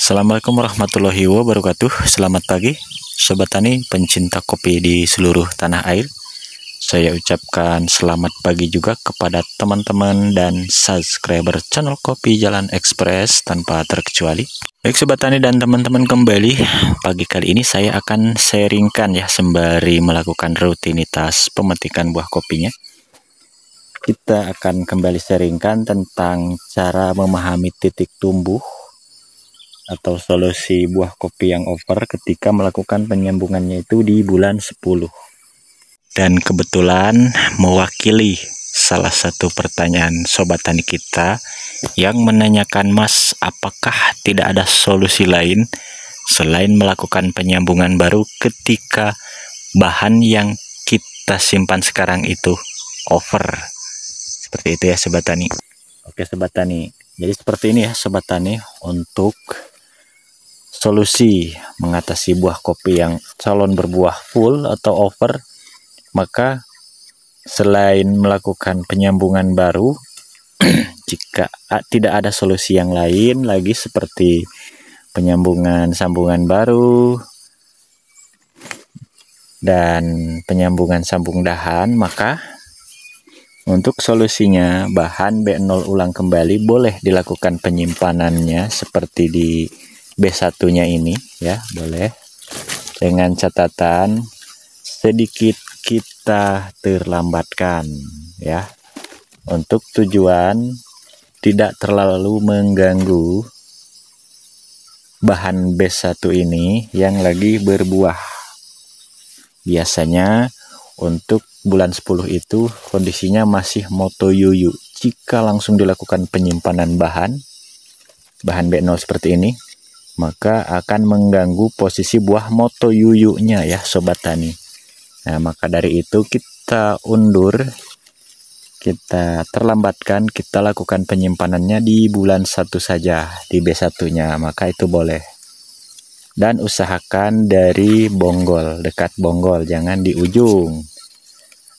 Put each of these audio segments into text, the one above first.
Assalamualaikum warahmatullahi wabarakatuh. Selamat pagi Sobat Tani pencinta kopi di seluruh tanah air. Saya ucapkan selamat pagi juga kepada teman-teman dan subscriber channel Kopi Jalan Express tanpa terkecuali. Baik Sobat Tani dan teman-teman, kembali pagi kali ini saya akan sharingkan ya, sembari melakukan rutinitas pemetikan buah kopinya. Kita akan kembali sharingkan tentang cara memahami titik tumbuh atau solusi buah kopi yang over ketika melakukan penyambungannya itu di bulan 10. Dan kebetulan mewakili salah satu pertanyaan Sobat Tani kita yang menanyakan, Mas, apakah tidak ada solusi lain selain melakukan penyambungan baru ketika bahan yang kita simpan sekarang itu over? Seperti itu ya Sobat Tani. Oke Sobat Tani, jadi seperti ini ya Sobat Tani, untuk solusi mengatasi buah kopi yang calon berbuah full atau over, maka selain melakukan penyambungan baru, jika tidak ada solusi yang lain lagi seperti penyambungan sambungan baru dan penyambungan sambung dahan, maka untuk solusinya bahan B0 ulang kembali boleh dilakukan penyimpanannya seperti di B1-nya ini ya, boleh, dengan catatan sedikit kita terlambatkan ya, untuk tujuan tidak terlalu mengganggu bahan B1 ini yang lagi berbuah. Biasanya untuk bulan 10 itu kondisinya masih motoyuyu. Jika langsung dilakukan penyimpanan bahan B0 seperti ini, maka akan mengganggu posisi buah motoyuyunya ya Sobat Tani. Nah, maka dari itu kita undur, kita terlambatkan, kita lakukan penyimpanannya di bulan 1 saja, di B1-nya, maka itu boleh. Dan usahakan dari bonggol, dekat bonggol, jangan di ujung.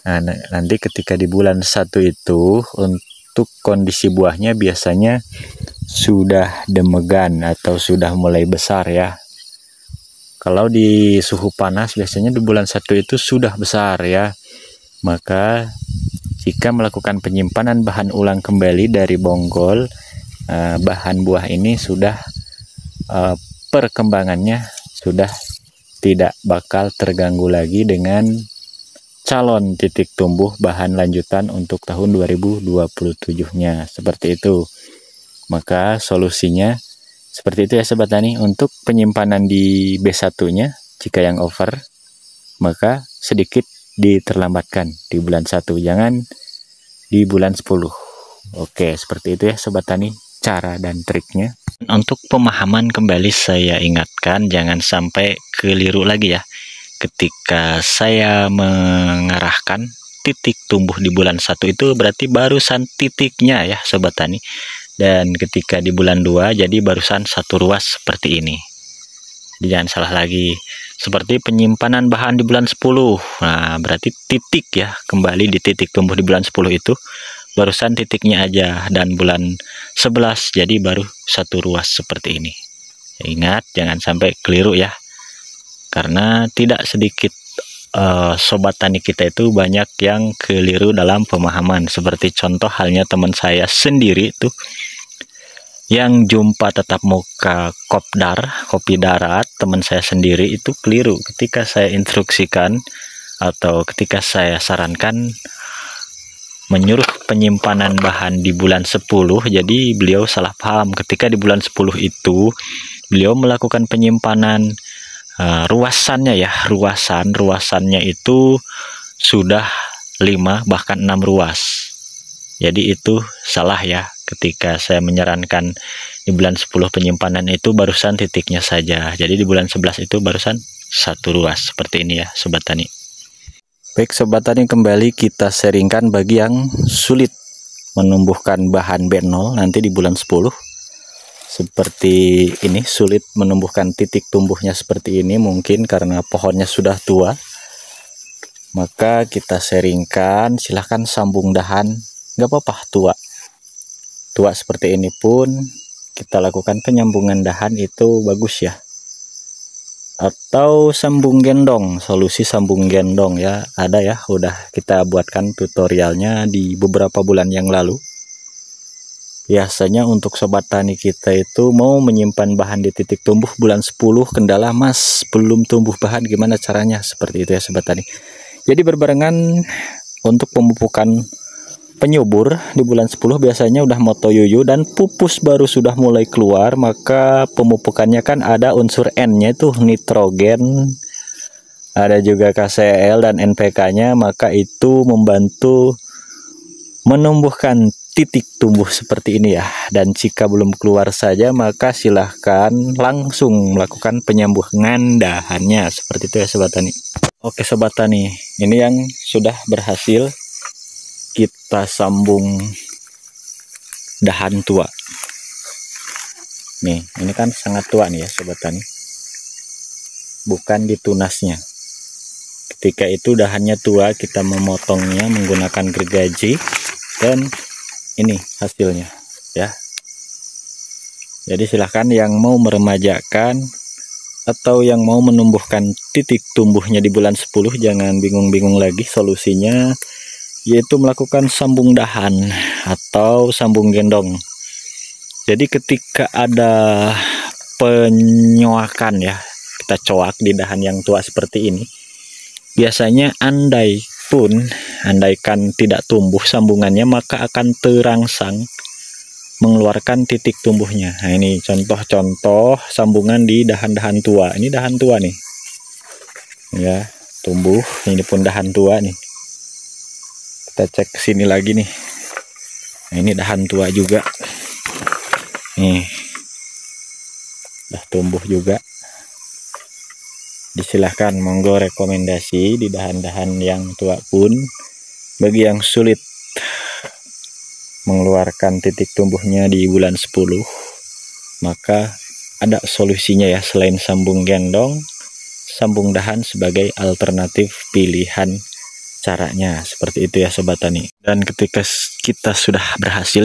Nah, nanti ketika di bulan 1 itu untuk kondisi buahnya biasanya sudah demegan atau sudah mulai besar ya. Kalau di suhu panas biasanya di bulan 1 itu sudah besar ya. Maka jika melakukan penyimpanan bahan ulang kembali dari bonggol, bahan buah ini sudah perkembangannya sudah tidak bakal terganggu lagi dengan calon titik tumbuh bahan lanjutan untuk tahun 2027-nya seperti itu. Maka solusinya seperti itu ya Sobat Tani. Untuk penyimpanan di B1-nya jika yang over, maka sedikit diterlambatkan di bulan 1, jangan di bulan 10. Oke, seperti itu ya Sobat Tani cara dan triknya. Untuk pemahaman kembali saya ingatkan, jangan sampai keliru lagi ya ketika saya mengarahkan titik tumbuh di bulan 1 itu berarti barusan titiknya ya Sobat Tani. Dan ketika di bulan 2 jadi barusan satu ruas seperti ini. Jangan salah lagi. Seperti penyimpanan bahan di bulan 10. Nah, berarti titik ya, kembali di titik tumbuh di bulan 10 itu barusan titiknya aja, dan bulan 11 jadi baru satu ruas seperti ini. Ingat, jangan sampai keliru ya. Karena tidak sedikit Sobat Tani kita itu banyak yang keliru dalam pemahaman. Seperti contoh halnya teman saya sendiri tuh, yang jumpa tatap muka kopdar, kopi darat, teman saya sendiri itu keliru ketika saya instruksikan atau ketika saya sarankan menyuruh penyimpanan bahan di bulan 10. Jadi beliau salah paham ketika di bulan 10 itu beliau melakukan penyimpanan ruasannya ya, ruasannya itu sudah 5 bahkan 6 ruas. Jadi itu salah ya, ketika saya menyarankan di bulan 10 penyimpanan itu barusan titiknya saja. Jadi di bulan 11 itu barusan satu ruas seperti ini ya Sobat Tani. Baik Sobat Tani, kembali kita sharingkan bagi yang sulit menumbuhkan bahan B0 nanti di bulan 10. Seperti ini, sulit menumbuhkan titik tumbuhnya seperti ini, mungkin karena pohonnya sudah tua. Maka kita sharingkan, silahkan sambung dahan, nggak apa-apa tua seperti ini pun kita lakukan penyambungan dahan itu bagus ya. Atau sambung gendong, solusi sambung gendong ya, ada ya, udah kita buatkan tutorialnya di beberapa bulan yang lalu. Biasanya untuk sobat tani kita itu mau menyimpan bahan di titik tumbuh bulan 10, kendala mas belum tumbuh bahan, gimana caranya, seperti itu ya sobat tani. Jadi berbarengan untuk pemupukan penyubur di bulan 10 biasanya udah moto yuyu dan pupus baru sudah mulai keluar, maka pemupukannya kan ada unsur N-nya itu nitrogen, ada juga KCl dan NPK-nya, maka itu membantu menumbuhkan titik tumbuh seperti ini ya. Dan jika belum keluar saja, maka silahkan langsung melakukan penyambungan dahannya, seperti itu ya sobat tani. Oke sobat tani, ini yang sudah berhasil kita sambung dahan tua. Nih, ini kan sangat tua nih ya sobat tani. Bukan di tunasnya. Ketika itu dahannya tua, kita memotongnya menggunakan gergaji dan ini hasilnya ya. Jadi silahkan yang mau meremajakan atau yang mau menumbuhkan titik tumbuhnya di bulan 10, jangan bingung-bingung lagi, solusinya yaitu melakukan sambung dahan atau sambung gendong. Jadi ketika ada penyoakan ya, kita coak di dahan yang tua seperti ini, biasanya andaikan tidak tumbuh sambungannya, maka akan terangsang mengeluarkan titik tumbuhnya. Nah ini contoh-contoh sambungan di dahan-dahan tua. Ini dahan tua nih ya, tumbuh, ini pun dahan tua nih. Kita cek sini lagi nih. Nah, ini dahan tua juga. Nih. Udah tumbuh juga. Disilahkan monggo rekomendasi di dahan-dahan yang tua pun, bagi yang sulit mengeluarkan titik tumbuhnya di bulan 10, maka ada solusinya ya, selain sambung gendong, sambung dahan sebagai alternatif pilihan caranya, seperti itu ya sobat tani. Dan ketika kita sudah berhasil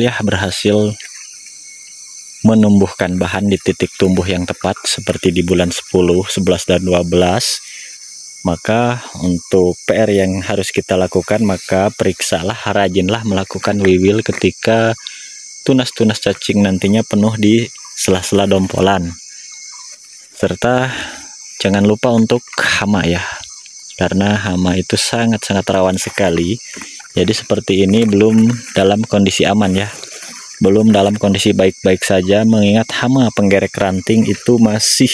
menumbuhkan bahan di titik tumbuh yang tepat seperti di bulan 10, 11 dan 12, maka untuk PR yang harus kita lakukan, maka periksalah, rajinlah melakukan wiwil ketika tunas-tunas cacing nantinya penuh di sela-sela dompolan. Serta jangan lupa untuk hama ya, karena hama itu sangat-sangat rawan sekali. Jadi seperti ini belum dalam kondisi aman ya, belum dalam kondisi baik-baik saja, mengingat hama penggerek ranting itu masih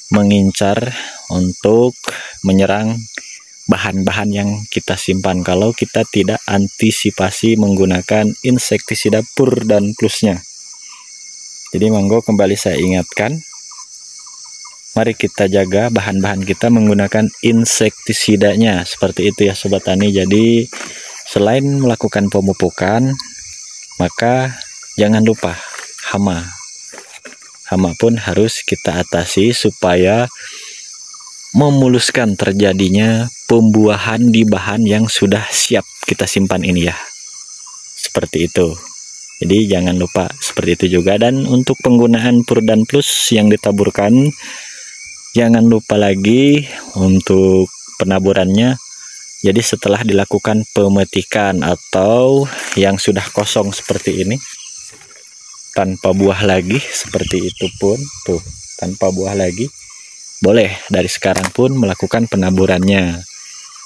mengincar untuk menyerang bahan-bahan yang kita simpan kalau kita tidak antisipasi menggunakan insektisida pur dan plusnya. Jadi monggo kembali saya ingatkan, mari kita jaga bahan-bahan kita menggunakan insektisidanya, seperti itu ya sobat tani. Jadi selain melakukan pemupukan, maka jangan lupa hama pun harus kita atasi supaya memuluskan terjadinya pembuahan di bahan yang sudah siap kita simpan ini ya, seperti itu. Jadi jangan lupa seperti itu juga. Dan untuk penggunaan pur dan plus yang ditaburkan, jangan lupa lagi untuk penaburannya. Jadi setelah dilakukan pemetikan atau yang sudah kosong seperti ini, tanpa buah lagi, seperti itu pun tuh, tanpa buah lagi, boleh dari sekarang pun melakukan penaburannya.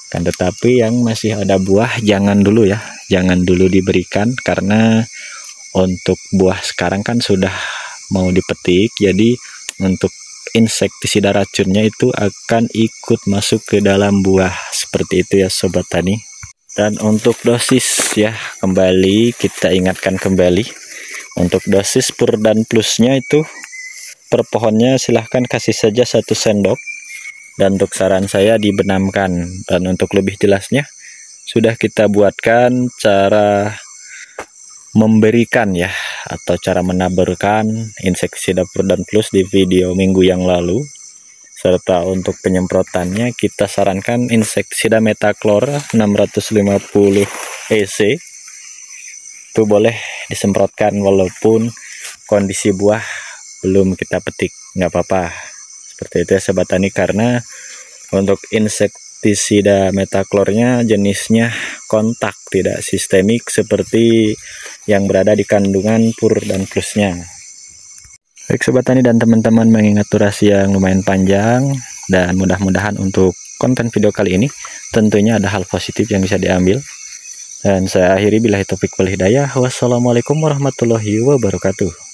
Kan tetapi yang masih ada buah jangan dulu ya, jangan dulu diberikan, karena untuk buah sekarang kan sudah mau dipetik, jadi untuk insektisida racunnya itu akan ikut masuk ke dalam buah, seperti itu ya sobat tani. Dan untuk dosis ya, kembali kita ingatkan kembali, untuk dosis pur dan plusnya itu per pohonnya silahkan kasih saja 1 sendok, dan untuk saran saya dibenamkan. Dan untuk lebih jelasnya sudah kita buatkan cara memberikan ya, atau cara menaburkan insektisida pur dan plus di video minggu yang lalu. Serta untuk penyemprotannya kita sarankan insektisida metaklor 650 EC, itu boleh disemprotkan walaupun kondisi buah belum kita petik, nggak apa-apa. Seperti itu ya Sobat Tani, karena untuk insektisida metaklornya jenisnya kontak, tidak sistemik seperti yang berada di kandungan pur dan plusnya. Baik Sobat Tani dan teman-teman, mengingat durasi yang lumayan panjang dan mudah-mudahan untuk konten video kali ini tentunya ada hal positif yang bisa diambil. Dan saya akhiri billahi taufik wal hidayah. Wassalamualaikum warahmatullahi wabarakatuh.